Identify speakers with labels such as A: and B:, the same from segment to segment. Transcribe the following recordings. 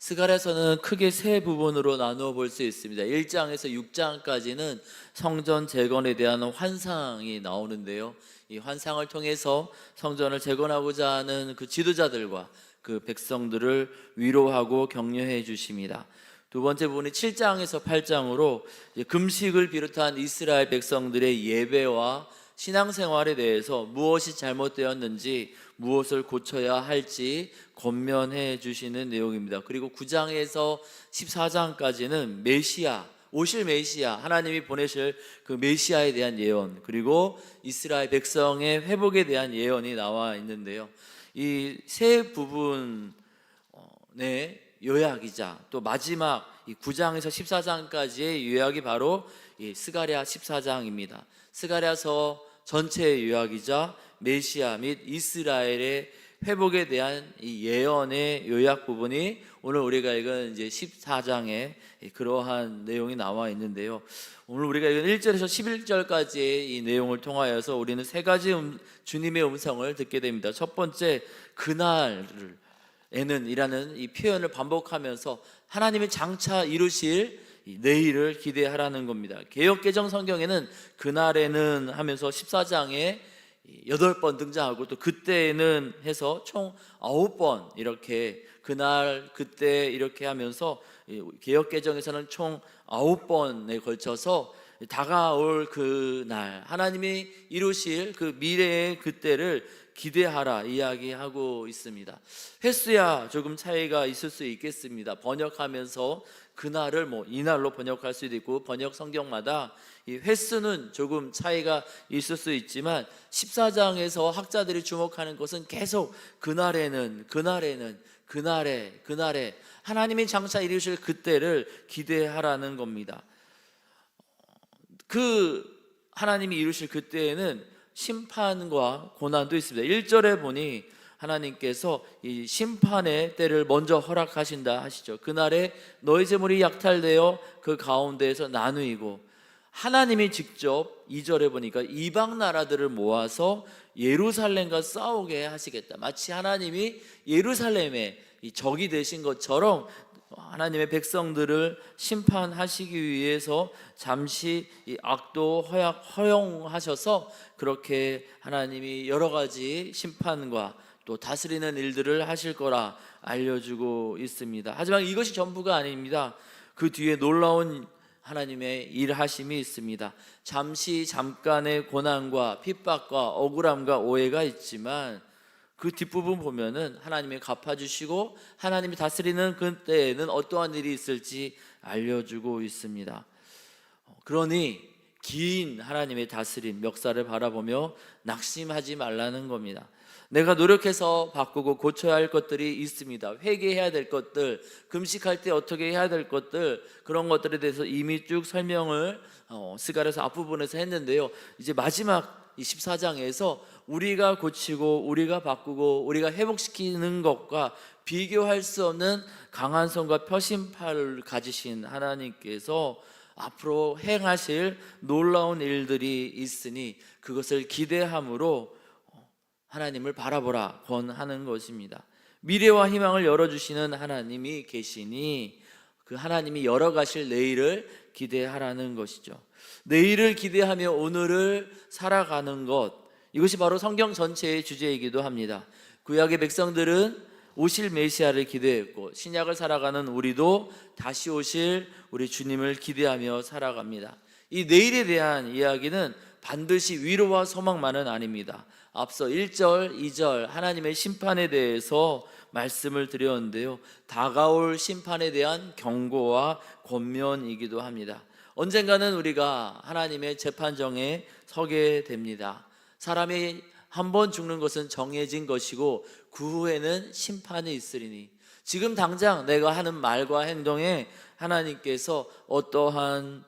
A: 스가랴서는 크게 세 부분으로 나누어 볼 수 있습니다. 1장에서 6장까지는 성전 재건에 대한 환상이 나오는데요. 이 환상을 통해서 성전을 재건하고자 하는 그 지도자들과 그 백성들을 위로하고 격려해 주십니다. 두 번째 부분이 7장에서 8장으로 금식을 비롯한 이스라엘 백성들의 예배와 신앙생활에 대해서 무엇이 잘못되었는지, 무엇을 고쳐야 할지 권면해 주시는 내용입니다. 그리고 9장에서 14장까지는 메시아, 오실 메시아, 하나님이 보내실 그 메시아에 대한 예언, 그리고 이스라엘 백성의 회복에 대한 예언이 나와 있는데요. 이 세 부분의 요약이자 또 마지막 이 9장에서 14장까지의 요약이 바로 이 스가랴 14장입니다. 스가랴서 전체의 요약이자 메시아 및 이스라엘의 회복에 대한 이 예언의 요약 부분이 오늘 우리가 읽은 이제 14장에 그러한 내용이 나와 있는데요. 오늘 우리가 읽은 1절에서 11절까지의 이 내용을 통하여서 우리는 세 가지 주님의 음성을 듣게 됩니다. 첫 번째, 그날에는 이라는 이 표현을 반복하면서 하나님이 장차 이루실 내일을 기대하라는 겁니다. 개역개정 성경에는 그날에는 하면서 14장에 8번 등장하고 또 그때에는 해서 총 9번 이렇게 그날 그때 이렇게 하면서 개역개정에서는 총 9번에 걸쳐서 다가올 그날, 하나님이 이루실 그 미래의 그때를 기대하라 이야기하고 있습니다. 횟수야 조금 차이가 있을 수 있겠습니다. 번역하면서 그날을 이날로 번역할 수도 있고, 번역 성경마다 이 횟수는 조금 차이가 있을 수 있지만 14장에서 학자들이 주목하는 것은 계속 그날에 하나님이 장차 이루실 그때를 기대하라는 겁니다. 그 하나님이 이루실 그때에는 심판과 고난도 있습니다. 1절에 보니 하나님께서 이 심판의 때를 먼저 허락하신다 하시죠. 그날에 너희 재물이 약탈되어 그 가운데에서 나누이고, 하나님이 직접 2절에 보니까 이방 나라들을 모아서 예루살렘과 싸우게 하시겠다. 마치 하나님이 예루살렘의 이 적이 되신 것처럼 하나님의 백성들을 심판하시기 위해서 잠시 이 악도 허용하셔서 그렇게 하나님이 여러 가지 심판과 또 다스리는 일들을 하실 거라 알려주고 있습니다. 하지만 이것이 전부가 아닙니다. 그 뒤에 놀라운 하나님의 일하심이 있습니다. 잠깐의 고난과 핍박과 억울함과 오해가 있지만 그 뒷부분 보면은 하나님이 갚아주시고 하나님이 다스리는 그때에는 어떠한 일이 있을지 알려주고 있습니다. 그러니 긴 하나님의 다스림 역사를 바라보며 낙심하지 말라는 겁니다. 내가 노력해서 바꾸고 고쳐야 할 것들이 있습니다. 회개해야 될 것들, 금식할 때 어떻게 해야 될 것들, 그런 것들에 대해서 이미 쭉 설명을 스가랴서 앞부분에서 했는데요. 이제 마지막 14장에서 우리가 고치고 우리가 바꾸고 우리가 회복시키는 것과 비교할 수 없는 강한 손과 표심팔을 가지신 하나님께서 앞으로 행하실 놀라운 일들이 있으니 그것을 기대함으로 하나님을 바라보라 권하는 것입니다. 미래와 희망을 열어주시는 하나님이 계시니 그 하나님이 열어가실 내일을 기대하라는 것이죠. 내일을 기대하며 오늘을 살아가는 것, 이것이 바로 성경 전체의 주제이기도 합니다. 구약의 백성들은 오실 메시아를 기대했고, 신약을 살아가는 우리도 다시 오실 우리 주님을 기대하며 살아갑니다. 이 내일에 대한 이야기는 반드시 위로와 소망만은 아닙니다. 앞서 1절, 2절 하나님의 심판에 대해서 말씀을 드렸는데요, 다가올 심판에 대한 경고와 권면이기도 합니다. 언젠가는 우리가 하나님의 재판정에 서게 됩니다. 사람이 한 번 죽는 것은 정해진 것이고 그 후에는 심판이 있으리니, 지금 당장 내가 하는 말과 행동에 하나님께서 어떠한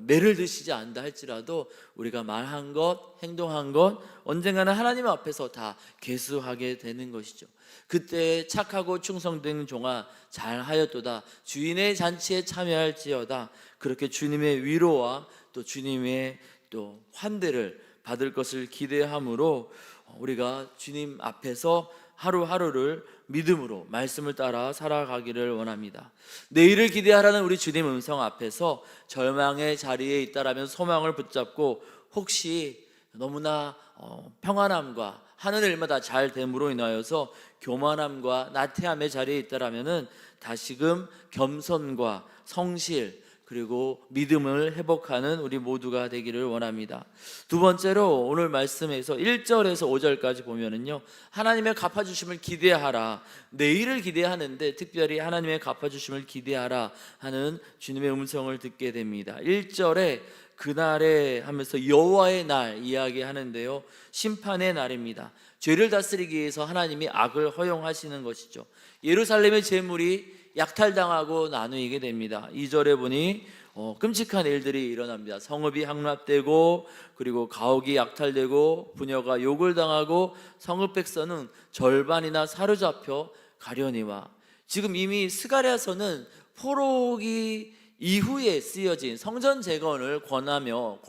A: 매를 드시지 않다 할지라도 우리가 말한 것, 행동한 것 언젠가는 하나님 앞에서 다 계수하게 되는 것이죠. 그때 착하고 충성된 종아 잘하였도다, 주인의 잔치에 참여할지어다, 그렇게 주님의 위로와 또 주님의 또 환대를 받을 것을 기대함으로 우리가 주님 앞에서 하루하루를 믿음으로 말씀을 따라 살아가기를 원합니다. 내일을 기대하라는 우리 주님 음성 앞에서 절망의 자리에 있다라면 소망을 붙잡고, 혹시 너무나 평안함과 하는 일마다 잘 됨으로 인하여서 교만함과 나태함의 자리에 있다라면은 다시금 겸손과 성실 그리고 믿음을 회복하는 우리 모두가 되기를 원합니다. 두 번째로 오늘 말씀에서 1절에서 5절까지 보면은요, 하나님의 갚아주심을 기대하라, 내일을 기대하는데 특별히 하나님의 갚아주심을 기대하라 하는 주님의 음성을 듣게 됩니다. 1절에 그날에 하면서 여호와의 날 이야기하는데요, 심판의 날입니다. 죄를 다스리기 위해서 하나님이 악을 허용하시는 것이죠. 예루살렘의 재물이 약탈당하고 나누게 됩니다. 2절에 보니 끔찍한 일들이 일어납니다. 성읍이 함락되고, 그리고 가옥이 약탈되고, 부녀가 욕을 당하고, 성읍 백성은 절반이나 사로잡혀 가려니와. 지금 이미 스가랴서는 포로기 이후에 쓰여진 성전 재건을 권면하며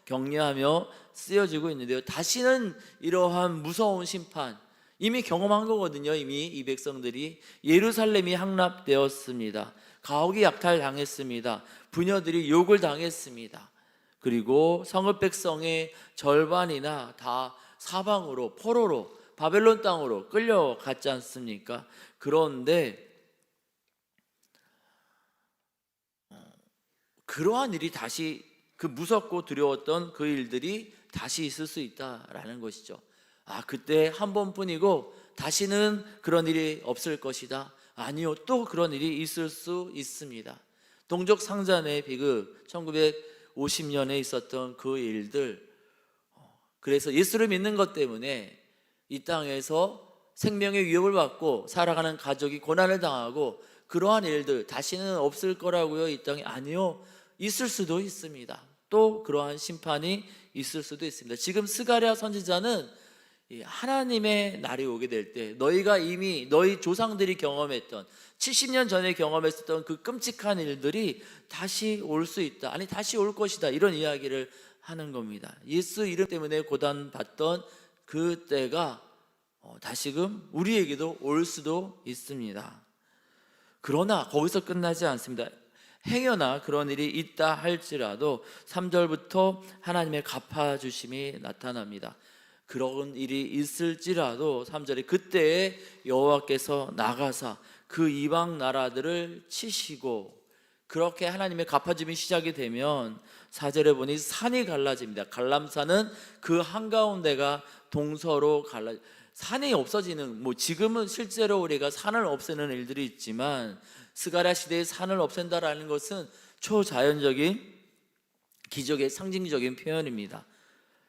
A: 격려하며 쓰여지고 있는데요, 다시는 이러한 무서운 심판 이미 경험한 거거든요. 이미 이 백성들이 예루살렘이 함락되었습니다. 가옥이 약탈당했습니다. 부녀들이 욕을 당했습니다. 그리고 성읍 백성의 절반이나 다 사방으로, 포로로, 바벨론 땅으로 끌려갔지 않습니까? 그런데 그러한 일이 다시, 그 무섭고 두려웠던 그 일들이 다시 있을 수 있다라는 것이죠. 그때 한 번뿐이고 다시는 그런 일이 없을 것이다. 아니요, 또 그런 일이 있을 수 있습니다. 동족 상잔의 비극, 1950년에 있었던 그 일들, 그래서 예수를 믿는 것 때문에 이 땅에서 생명의 위협을 받고 살아가는 가족이 고난을 당하고, 그러한 일들 다시는 없을 거라고요, 이 땅에? 아니요, 있을 수도 있습니다. 또 그러한 심판이 있을 수도 있습니다. 지금 스가랴 선지자는 하나님의 날이 오게 될 때, 너희가 이미 너희 조상들이 경험했던 70년 전에 경험했었던 그 끔찍한 일들이 다시 올 수 있다, 아니 다시 올 것이다, 이런 이야기를 하는 겁니다. 예수 이름 때문에 고단받던 그 때가 다시금 우리에게도 올 수도 있습니다. 그러나 거기서 끝나지 않습니다. 행여나 그런 일이 있다 할지라도 3절부터 하나님의 갚아주심이 나타납니다. 그런 일이 있을지라도 3절에 그때에 여호와께서 나가사 그 이방 나라들을 치시고, 그렇게 하나님의 갚아줌이 시작이 되면 4절에 보니 산이 갈라집니다. 갈람산은 그 한가운데가 동서로 산이 없어지는, 지금은 실제로 우리가 산을 없애는 일들이 있지만 스가랴 시대에 산을 없앤다라는 것은 초자연적인 기적의 상징적인 표현입니다.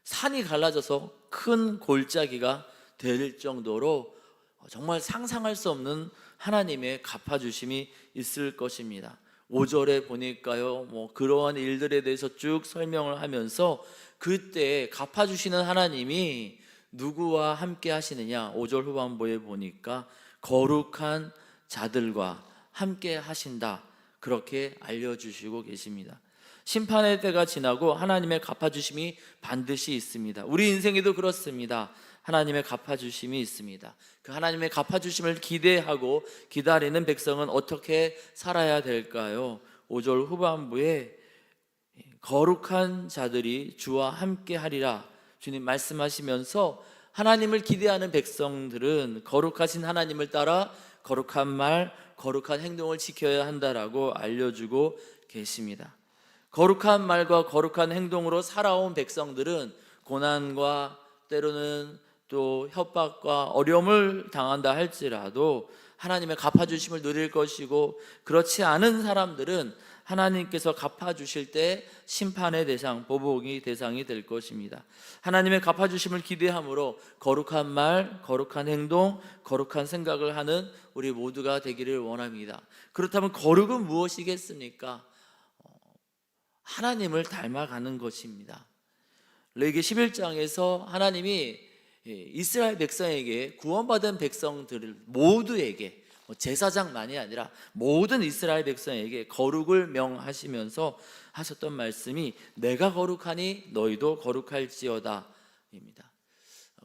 A: 산이 갈라져서 큰 골짜기가 될 정도로 정말 상상할 수 없는 하나님의 갚아주심이 있을 것입니다. 5절에 보니까요, 그러한 일들에 대해서 쭉 설명을 하면서 그때 갚아주시는 하나님이 누구와 함께 하시느냐, 5절 후반부에 보니까 거룩한 자들과 함께 하신다, 그렇게 알려주시고 계십니다. 심판의 때가 지나고 하나님의 갚아주심이 반드시 있습니다. 우리 인생에도 그렇습니다. 하나님의 갚아주심이 있습니다. 그 하나님의 갚아주심을 기대하고 기다리는 백성은 어떻게 살아야 될까요? 5절 후반부에 거룩한 자들이 주와 함께 하리라 주님 말씀하시면서, 하나님을 기대하는 백성들은 거룩하신 하나님을 따라 거룩한 말, 거룩한 행동을 지켜야 한다라고 알려주고 계십니다. 거룩한 말과 거룩한 행동으로 살아온 백성들은 고난과 때로는 또 협박과 어려움을 당한다 할지라도 하나님의 갚아주심을 누릴 것이고, 그렇지 않은 사람들은 하나님께서 갚아주실 때 심판의 대상, 보복의 대상이 될 것입니다. 하나님의 갚아주심을 기대함으로 거룩한 말, 거룩한 행동, 거룩한 생각을 하는 우리 모두가 되기를 원합니다. 그렇다면 거룩은 무엇이겠습니까? 하나님을 닮아가는 것입니다. 레위기 11장에서 하나님이 이스라엘 백성에게, 구원받은 백성들 모두에게, 제사장만이 아니라 모든 이스라엘 백성에게 거룩을 명하시면서 하셨던 말씀이 내가 거룩하니 너희도 거룩할지어다 입니다.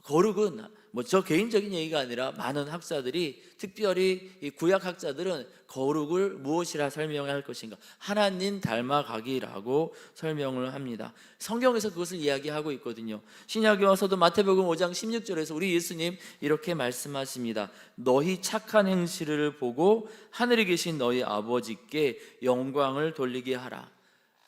A: 거룩은 뭐 저 개인적인 얘기가 아니라 많은 학자들이, 특별히 이 구약 학자들은 거룩을 무엇이라 설명할 것인가, 하나님 닮아가기라고 설명을 합니다. 성경에서 그것을 이야기하고 있거든요. 신약에 와서도 마태복음 5장 16절에서 우리 예수님 이렇게 말씀하십니다. 너희 착한 행실을 보고 하늘에 계신 너희 아버지께 영광을 돌리게 하라.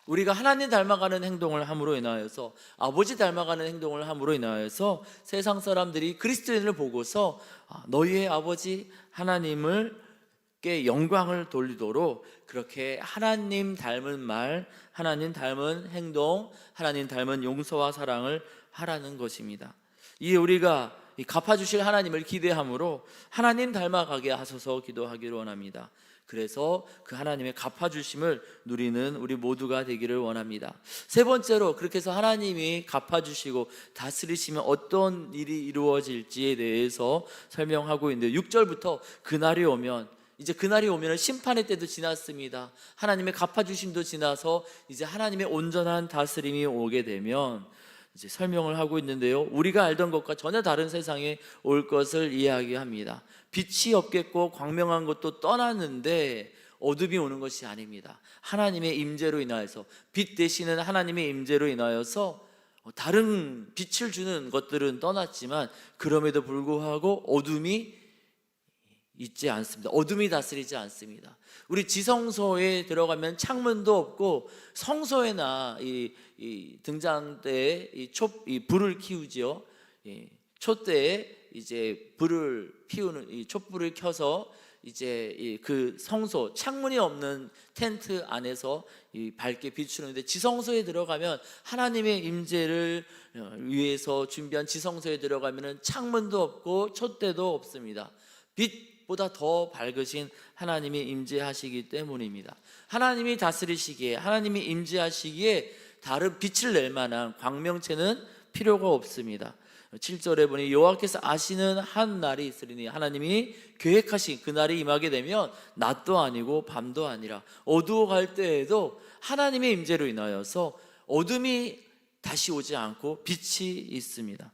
A: 우리가 하나님 닮아가는 행동을 함으로 인하여서, 아버지 닮아가는 행동을 함으로 인하여서 세상 사람들이 그리스도인을 보고서 너희의 아버지 하나님께 영광을 돌리도록 그렇게 하나님 닮은 말, 하나님 닮은 행동, 하나님 닮은 용서와 사랑을 하라는 것입니다. 이에 우리가 갚아주실 하나님을 기대함으로 하나님 닮아가게 하소서 기도하기를 원합니다. 그래서 그 하나님의 갚아주심을 누리는 우리 모두가 되기를 원합니다. 세 번째로, 그렇게 해서 하나님이 갚아주시고 다스리시면 어떤 일이 이루어질지에 대해서 설명하고 있는데, 6절부터 그날이 오면, 이제 그날이 오면 심판의 때도 지났습니다. 하나님의 갚아주심도 지나서 이제 하나님의 온전한 다스림이 오게 되면 이제 설명을 하고 있는데요, 우리가 알던 것과 전혀 다른 세상에 올 것을 이야기합니다. 빛이 없겠고 광명한 것도 떠났는데 어둠이 오는 것이 아닙니다. 하나님의 임재로 인하여서, 빛 되시는 하나님의 임재로 인하여서 다른 빛을 주는 것들은 떠났지만 그럼에도 불구하고 어둠이 있지 않습니다. 어둠이 다스리지 않습니다. 우리 지성소에 들어가면 창문도 없고, 성소에나 이 등잔대에 이 불을 키우지요. 촛대에 이제 불을 피우는, 이 촛불을 켜서 이제 그 성소, 창문이 없는 텐트 안에서 밝게 비추는데, 지성소에 들어가면 하나님의 임재를 위해서 준비한 지성소에 들어가면은 창문도 없고 촛대도 없습니다. 빛보다 더 밝으신 하나님이 임재하시기 때문입니다. 하나님이 다스리시기에, 하나님이 임재하시기에 다른 빛을 낼 만한 광명체는 필요가 없습니다. 7절에 보니 여호와께서 아시는 한 날이 있으리니, 하나님이 계획하신 그 날이 임하게 되면 낮도 아니고 밤도 아니라 어두워갈 때에도 하나님의 임재로 인하여서 어둠이 다시 오지 않고 빛이 있습니다.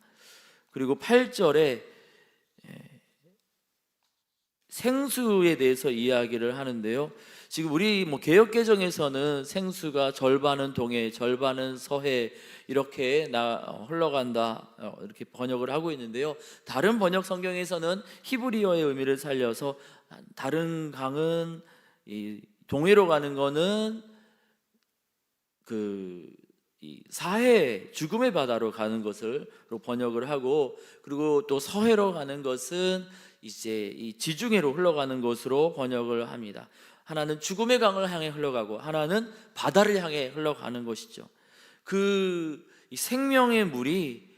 A: 그리고 8절에 생수에 대해서 이야기를 하는데요, 지금 우리 개역개정에서는 생수가 절반은 동해, 절반은 서해 이렇게 흘러간다 이렇게 번역을 하고 있는데요, 다른 번역 성경에서는 히브리어의 의미를 살려서 다른 강은 동해로 가는 거는 이 사해, 죽음의 바다로 가는 것으로 번역을 하고, 그리고 또 서해로 가는 것은 이제 이 지중해로 흘러가는 것으로 번역을 합니다. 하나는 죽음의 강을 향해 흘러가고 하나는 바다를 향해 흘러가는 것이죠. 이 생명의 물이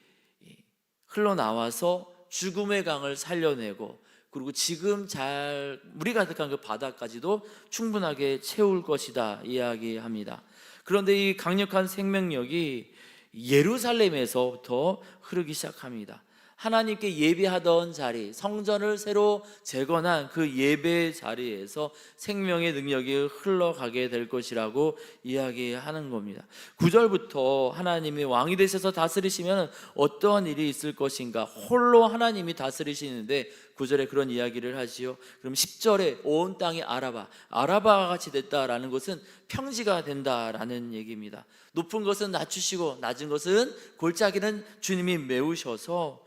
A: 흘러나와서 죽음의 강을 살려내고, 그리고 지금 잘 물이 가득한 그 바다까지도 충분하게 채울 것이다 이야기합니다. 그런데 이 강력한 생명력이 예루살렘에서부터 흐르기 시작합니다. 하나님께 예배하던 자리, 성전을 새로 재건한 그 예배 자리에서 생명의 능력이 흘러가게 될 것이라고 이야기하는 겁니다. 9절부터 하나님이 왕이 되셔서 다스리시면 어떠한 일이 있을 것인가, 홀로 하나님이 다스리시는데 9절에 그런 이야기를 하지요. 그럼 10절에 온 땅이 아라바가 같이 됐다라는 것은 평지가 된다라는 얘기입니다. 높은 것은 낮추시고 낮은 것은 골짜기는 주님이 메우셔서,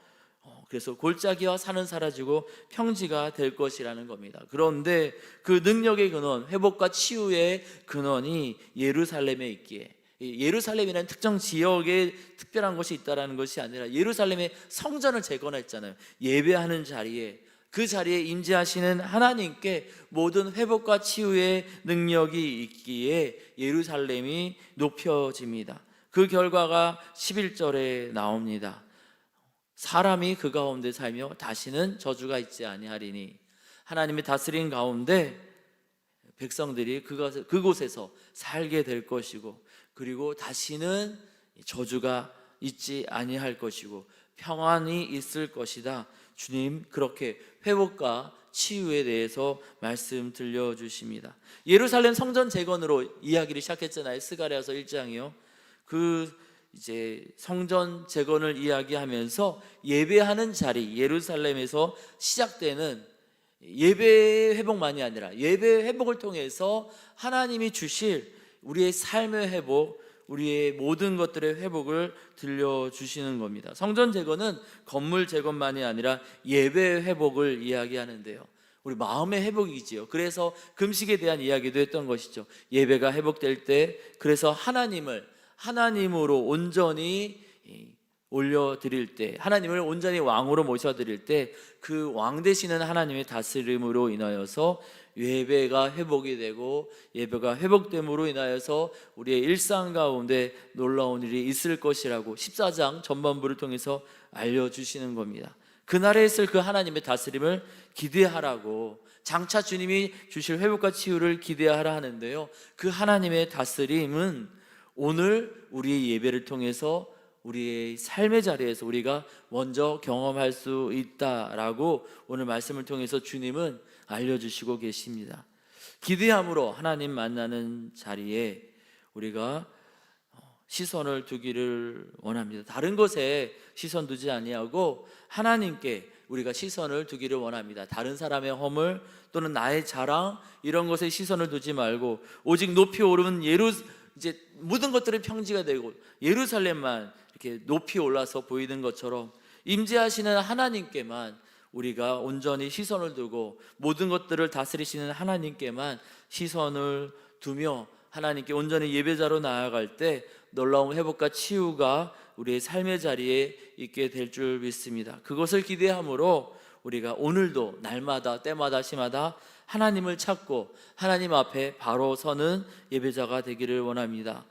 A: 그래서 골짜기와 산은 사라지고 평지가 될 것이라는 겁니다. 그런데 그 능력의 근원, 회복과 치유의 근원이 예루살렘에 있기에, 예루살렘이라는 특정 지역에 특별한 것이 있다는 것이 아니라 예루살렘의 성전을 재건했잖아요. 예배하는 자리에, 그 자리에 임재하시는 하나님께 모든 회복과 치유의 능력이 있기에 예루살렘이 높여집니다. 그 결과가 11절에 나옵니다. 사람이 그 가운데 살며 다시는 저주가 있지 아니하리니, 하나님의 다스림 가운데 백성들이 그곳에서 살게 될 것이고, 그리고 다시는 저주가 있지 아니할 것이고 평안이 있을 것이다. 주님 그렇게 회복과 치유에 대해서 말씀 들려주십니다. 예루살렘 성전 재건으로 이야기를 시작했잖아요. 스가랴서 1장이요. 이제 성전 재건을 이야기하면서 예배하는 자리, 예루살렘에서 시작되는 예배 회복만이 아니라 예배 회복을 통해서 하나님이 주실 우리의 삶의 회복, 우리의 모든 것들의 회복을 들려주시는 겁니다. 성전 재건은 건물 재건만이 아니라 예배 회복을 이야기하는데요, 우리 마음의 회복이지요. 그래서 금식에 대한 이야기도 했던 것이죠. 예배가 회복될 때 그래서 하나님으로 온전히 올려드릴 때, 하나님을 온전히 왕으로 모셔드릴 때 그 왕 되시는 하나님의 다스림으로 인하여서 예배가 회복이 되고, 예배가 회복됨으로 인하여서 우리의 일상 가운데 놀라운 일이 있을 것이라고 14장 전반부를 통해서 알려주시는 겁니다. 그날에 있을 그 하나님의 다스림을 기대하라고, 장차 주님이 주실 회복과 치유를 기대하라 하는데요, 그 하나님의 다스림은 오늘 우리의 예배를 통해서 우리의 삶의 자리에서 우리가 먼저 경험할 수 있다라고 오늘 말씀을 통해서 주님은 알려주시고 계십니다. 기대함으로 하나님 만나는 자리에 우리가 시선을 두기를 원합니다. 다른 것에 시선 두지 아니하고 하나님께 우리가 시선을 두기를 원합니다. 다른 사람의 허물 또는 나의 자랑 이런 것에 시선을 두지 말고 오직 높이 오르는 이제 모든 것들은 평지가 되고 예루살렘만 이렇게 높이 올라서 보이는 것처럼 임재하시는 하나님께만 우리가 온전히 시선을 두고 모든 것들을 다스리시는 하나님께만 시선을 두며 하나님께 온전히 예배자로 나아갈 때 놀라운 회복과 치유가 우리의 삶의 자리에 있게 될 줄 믿습니다. 그것을 기대함으로 우리가 오늘도 날마다 때마다 시마다 하나님을 찾고 하나님 앞에 바로 서는 예배자가 되기를 원합니다.